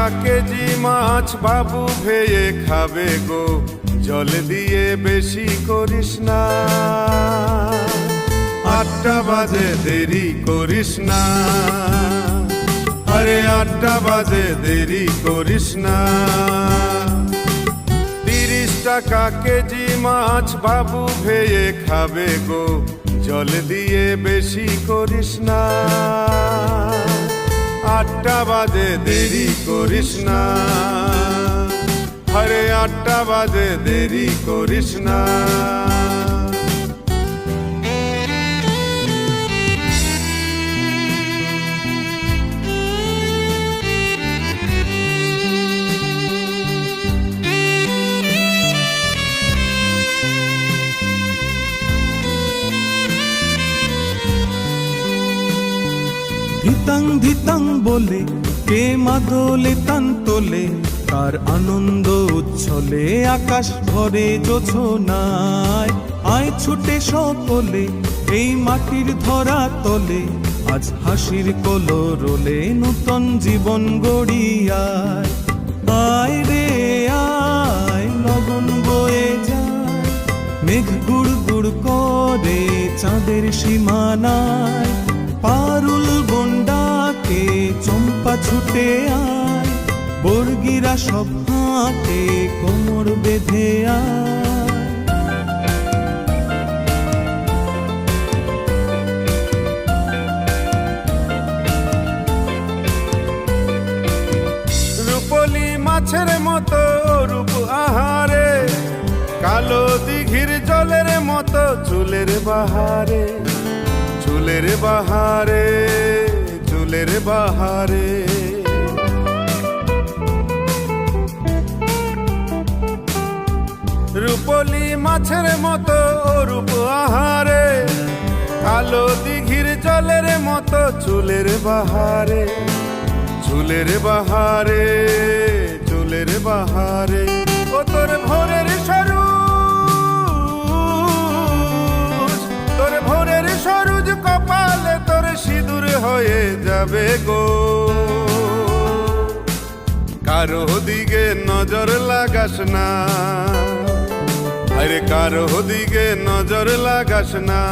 টাকা কেজি মাছ বাবু ভেয়ে খাবে গো, জল দিয়ে বেশি করিস না। 8টা বাজে দেরি করিস না, আরে 8টা বাজে দেরি করিস না। 30 টাকা কেজি মাছ বাবু ভেয়ে খাবে গো, জল দিয়ে বেশি করিস না। 8টা বাজে দেরি করিস না, আরে 8টা বাজে দেরি করিস না। ধিতাং ধিতাং বলে কে মাদলে তান তোলে, তার আনন্দ উচ্ছলে আকাশ ভরে জোছনায়। আয় ছুটে সকলে এই মাটির ধরা তলে, আজ হাসির কলরোলে নূতন জীবন গড়িয়ায়। আয় রে আয় লগন বয়ে যায়, মেঘ গুড় গুড় করে চাঁদের সীমানায়। পারুল বন্ডাকে চম্পা ছুটে আয়, বর্গিরা সব হাঁকে কোমর বেঁধে আয়। রূপলি মাছের মতো রূপ আহারে, কালো দিঘির জলের মতো চুলের বাহারে, চুলের বাহারে, চুলের বাহারে। রূপলি মাছের মতো রূপ আহারে, কালো দিঘির জলের মতো চুলের বাহারে, চুলের বাহারে, চুলের বাহারে। ও তোর ভোরের সরুজ, তোর ভোরের সরুজ কপালে তোর সিঁদুর হয়ে যাবে গো। কারো দিকে নজর লাগাস না, আরে কারো দিকে নজর লাগাস না।